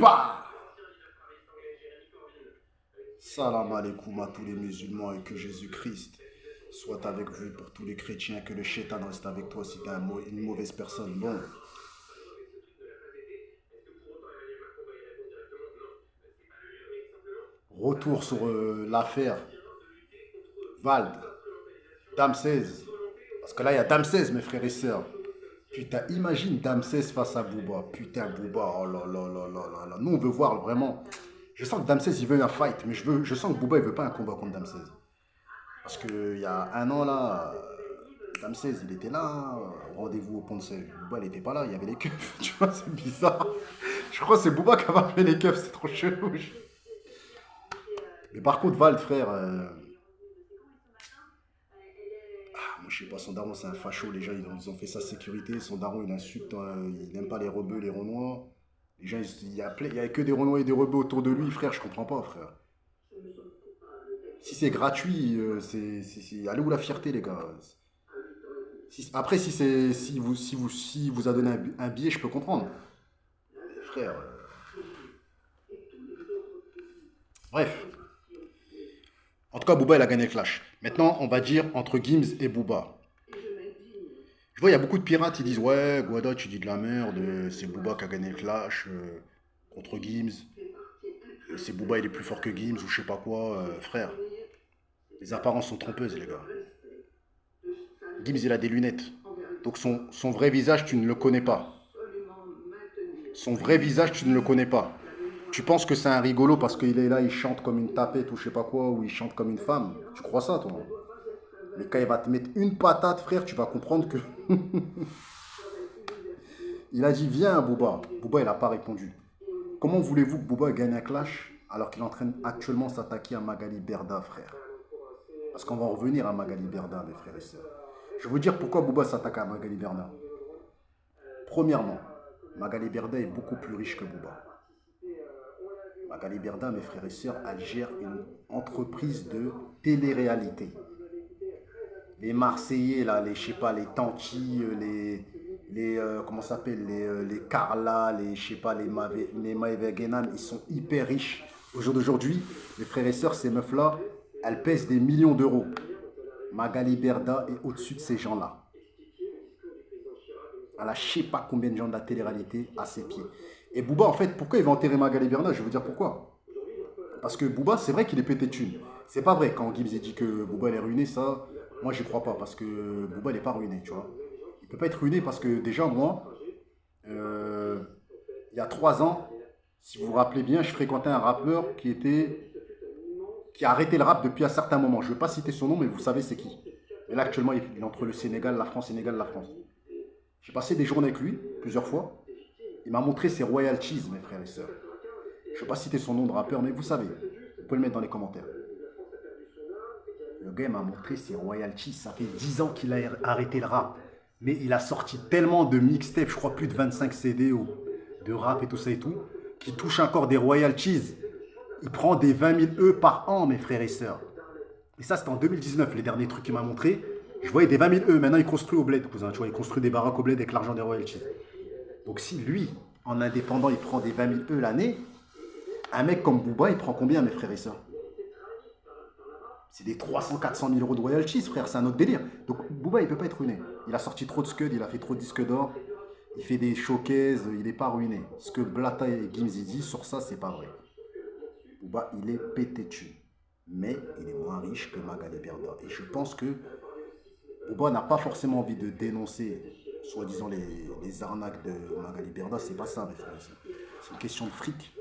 Bah Salam alaikum à tous les musulmans et que Jésus-Christ soit avec vous pour tous les chrétiens, que le shaitan reste avec toi si tu es une mauvaise personne. Bon, retour sur l'affaire Vald, Dame 16. Parce que là, il y a Dame 16, mes frères et sœurs. Putain, imagine Dame 16 face à Booba. Putain, Booba, oh là là là là là là. Nous, on veut voir vraiment. Je sens que Dame 16, il veut un fight, mais je sens que Booba, il veut pas un combat contre Dame 16. Parce qu'il y a un an, là, Dame 16, il était là, au rendez-vous au Pont de Sèvres. Booba, il était pas là, il y avait les keufs. Tu vois, c'est bizarre. Je crois que c'est Booba qui a fait les keufs, c'est trop chelou. Mais par contre, Val, frère, moi, je sais pas, son daron, c'est un facho. Les gens, ils ont fait sa sécurité. Son daron, il insulte, il n'aime pas les rebeux, les renois. Les gens, il y a que des renois et des rebeux autour de lui, frère, je comprends pas, frère. Si c'est gratuit, allez où la fierté, les gars? Après, si vous a donné un billet, je peux comprendre. Frère, bref. En tout cas, Booba, il a gagné le clash. Maintenant, on va dire entre Gims et Booba. Je vois, il y a beaucoup de pirates, ils disent ouais, Guada, tu dis de la merde, c'est Booba qui a gagné le clash contre Gims. C'est Booba, il est plus fort que Gims ou je sais pas quoi. Frère, les apparences sont trompeuses, les gars. Gims, il a des lunettes. Donc son vrai visage, tu ne le connais pas. Son vrai visage, tu ne le connais pas. Tu penses que c'est un rigolo parce qu'il est là, il chante comme une tapette ou je sais pas quoi, ou il chante comme une femme. Tu crois ça, toi? Mais quand il va te mettre une patate, frère, tu vas comprendre que... Il a dit, viens, Booba. Booba, il n'a pas répondu. Comment voulez-vous que Booba gagne un clash alors qu'il est en train actuellement s'attaquer à Magali Berda, frère? Parce qu'on va en revenir à Magali Berda, mes frères et sœurs. Je vais vous dire pourquoi Booba s'attaque à Magali Berda. Premièrement, Magali Berda est beaucoup plus riche que Booba. Magali Berda, mes frères et sœurs, elle gère une entreprise de télé-réalité. Les Marseillais, là, les, je sais pas, les Tanti, comment ça s'appelle, les Carla, les, je sais pas, les Maëva Guénan, ils sont hyper riches. Au jour d'aujourd'hui, mes frères et sœurs, ces meufs-là, elles pèsent des millions d'euros. Magali Berda est au-dessus de ces gens-là. Elle a je sais pas combien de gens de la télé-réalité à ses pieds. Et Booba, en fait, pourquoi il va enterrer Magali Berda? Je vais vous dire pourquoi. Parce que Booba, c'est vrai qu'il est pété de thunes. C'est pas vrai quand Gibbs dit que Booba il est ruiné, ça, moi j'y crois pas parce que Booba il est pas ruiné, tu vois. Il peut pas être ruiné parce que déjà moi, euh, il y a 3 ans, si vous vous rappelez bien, je fréquentais un rappeur qui a arrêté le rap depuis un certain moment. Je ne vais pas citer son nom, mais vous savez c'est qui. Et là actuellement, il est entre le Sénégal, la France, Sénégal, la France. J'ai passé des journées avec lui, plusieurs fois. Il m'a montré ses royalties, mes frères et sœurs. Je ne vais pas citer son nom de rappeur, mais vous savez. Vous pouvez le mettre dans les commentaires. Le gars m'a montré ses royalties. Ça fait 10 ans qu'il a arrêté le rap. Mais il a sorti tellement de mixtapes, je crois plus de 25 CD ou de rap et tout ça et tout, qui touche encore des royalties. Il prend des 20 000 E par an, mes frères et sœurs. Et ça, c'était en 2019, les derniers trucs qu'il m'a montré. Je voyais des 20 000 E. Maintenant, il construit au bled, cousin. Tu vois, il construit des baraques au bled avec l'argent des royalties. Donc, si lui, en indépendant, il prend des 20 000 E l'année, un mec comme Booba, il prend combien, mes frères et sœurs? C'est des 300, 400 000 euros de royalties, frère, c'est un autre délire. Donc Booba, il peut pas être ruiné. Il a sorti trop de scuds, il a fait trop de disques d'or, il fait des showcases, il n'est pas ruiné. Ce que Blata et Gims disent sur ça, c'est pas vrai. Booba, il est pété dessus. Mais il est moins riche que Magali Berda. Et je pense que Booba n'a pas forcément envie de dénoncer, soi-disant, les arnaques de Magali Berda. C'est pas ça, mes frères. C'est une question de fric.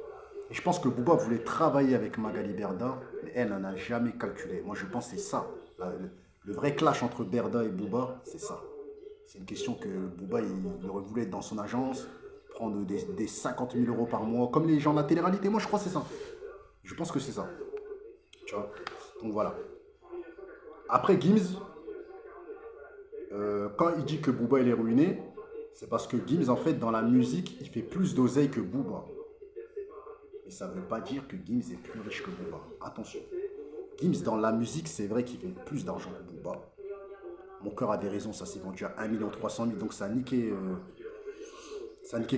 Et je pense que Booba voulait travailler avec Magali Berda, mais elle n'en a jamais calculé. Moi, je pense que c'est ça. Le vrai clash entre Berda et Booba, c'est ça. C'est une question que Booba, il aurait voulu être dans son agence, prendre des 50 000 euros par mois, comme les gens de la télé-réalité. Moi, je crois que c'est ça. Je pense que c'est ça. Tu vois. Donc voilà. Après, Gims, quand il dit que Booba, il est ruiné, c'est parce que Gims, en fait, dans la musique, il fait plus d'oseille que Booba. Et ça ne veut pas dire que Gims est plus riche que Booba. Attention. Gims, dans la musique, c'est vrai qu'il fait plus d'argent que Booba. Mon cœur a des raisons, ça s'est vendu à 1 300 000, donc ça a niqué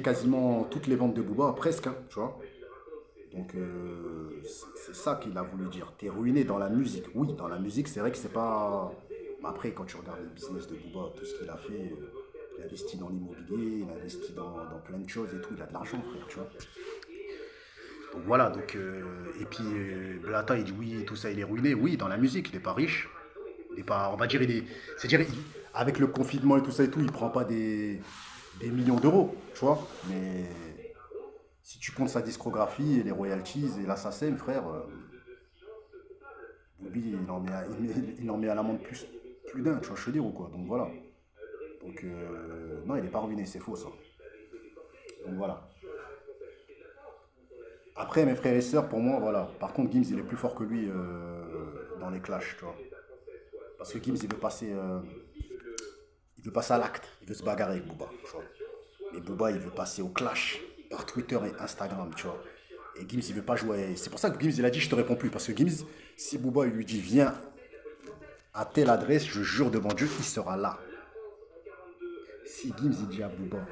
quasiment toutes les ventes de Booba, presque, hein, tu vois. Donc, c'est ça qu'il a voulu dire. T'es ruiné dans la musique. Oui, dans la musique, c'est vrai que c'est pas. Mais après, quand tu regardes le business de Booba, tout ce qu'il a fait, il a investi dans l'immobilier, il a investi dans plein de choses et tout. Il a de l'argent, frère, tu vois. Donc voilà, donc. Et puis, Blata, il dit oui, tout ça, il est ruiné. Oui, dans la musique, il n'est pas riche. Il est pas. On va dire, il est. C'est-à-dire, avec le confinement et tout ça et tout, il prend pas des millions d'euros, tu vois. Mais si tu comptes sa discographie et les royalties et l'assassin, frère, Booby, il en met à l'amende plus d'un, tu vois, je veux dire ou quoi. Donc voilà. Donc non, il n'est pas ruiné, c'est faux ça. Donc voilà. Après, mes frères et sœurs, pour moi, voilà. Par contre, Gims, il est plus fort que lui dans les clashs, tu vois. Parce que Gims, il veut passer à l'acte. Il veut se bagarrer avec Booba, tu vois. Mais Booba, il veut passer au clash par Twitter et Instagram, tu vois. Et Gims, il veut pas jouer. C'est pour ça que Gims, il a dit, je te réponds plus. Parce que Gims, si Booba, il lui dit, viens à telle adresse, je jure devant Dieu, il sera là. Si Gims, il dit à Booba,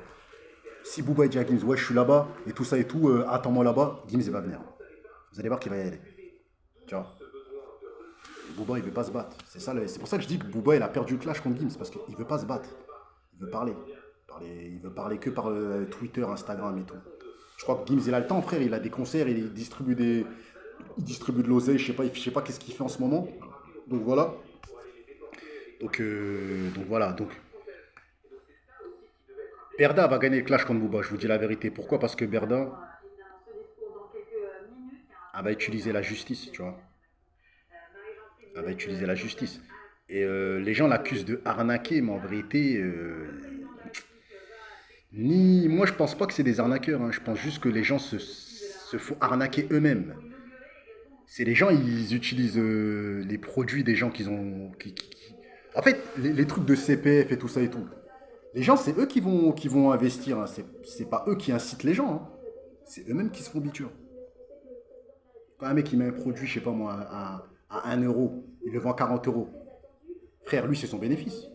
si Booba, il dit à Gims, ouais, je suis là-bas, et tout ça et tout, attends-moi là-bas, Gims, il va venir. Vous allez voir qu'il va y aller. Tu vois. Booba, il veut pas se battre. C'est pour ça que je dis que Booba, il a perdu le clash contre Gims, parce qu'il veut pas se battre. Il veut parler. Il veut parler que par Twitter, Instagram et tout. Je crois que Gims, il a le temps, frère. Il a des concerts, il distribue de l'oseille. Je sais pas qu'est-ce qu'il fait en ce moment. Donc voilà. Donc voilà. Donc Berda va gagner le clash contre Booba. Je vous dis la vérité. Pourquoi? Parce que Berda, elle va utiliser la justice, tu vois. Elle va utiliser la justice. Et les gens l'accusent de arnaquer, mais en vérité, moi je pense pas que c'est des arnaqueurs, hein. Je pense juste que les gens se font arnaquer eux-mêmes. C'est les gens, ils utilisent les produits des gens qu'ils ont. En fait, les trucs de CPF et tout ça et tout. Les gens, c'est eux qui vont investir, hein. C'est pas eux qui incitent les gens, hein. C'est eux-mêmes qui se font biture. Quand un mec il met un produit, je sais pas moi, à 1 euro, il le vend 40 euros. Frère, lui, c'est son bénéfice.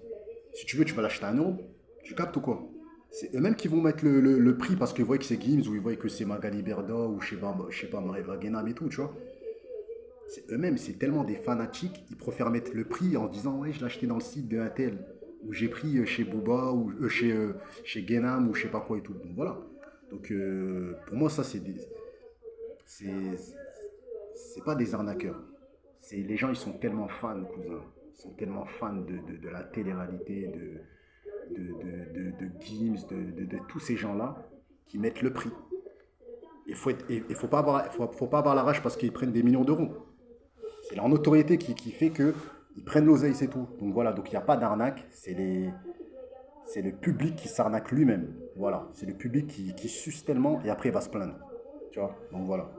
Si tu veux, tu vas l'acheter à 1 euro. Tu captes ou quoi? C'est eux-mêmes qui vont mettre le prix parce qu'ils voient que c'est Gims ou ils voient que c'est Magali Berda ou je sais pas Maëva Guénam et tout, tu vois. C'est eux-mêmes, c'est tellement des fanatiques, ils préfèrent mettre le prix en disant ouais, je l'ai acheté dans le site de Intel ou j'ai pris chez Booba ou chez Guénam ou je sais pas quoi et tout. Donc voilà. Donc pour moi, ça, c'est, c'est pas des arnaqueurs. Les gens, ils sont tellement fans, cousin. Ils sont tellement fans de la télé-réalité, de Gims, de tous ces gens-là qui mettent le prix. Il faut pas avoir la rage parce qu'ils prennent des millions d'euros. C'est leur notoriété qui fait que ils prennent l'oseille, c'est tout. Donc voilà, donc il n'y a pas d'arnaque, c'est le public qui s'arnaque lui-même. Voilà, c'est le public qui suce tellement et après il va se plaindre. Tu vois, donc voilà.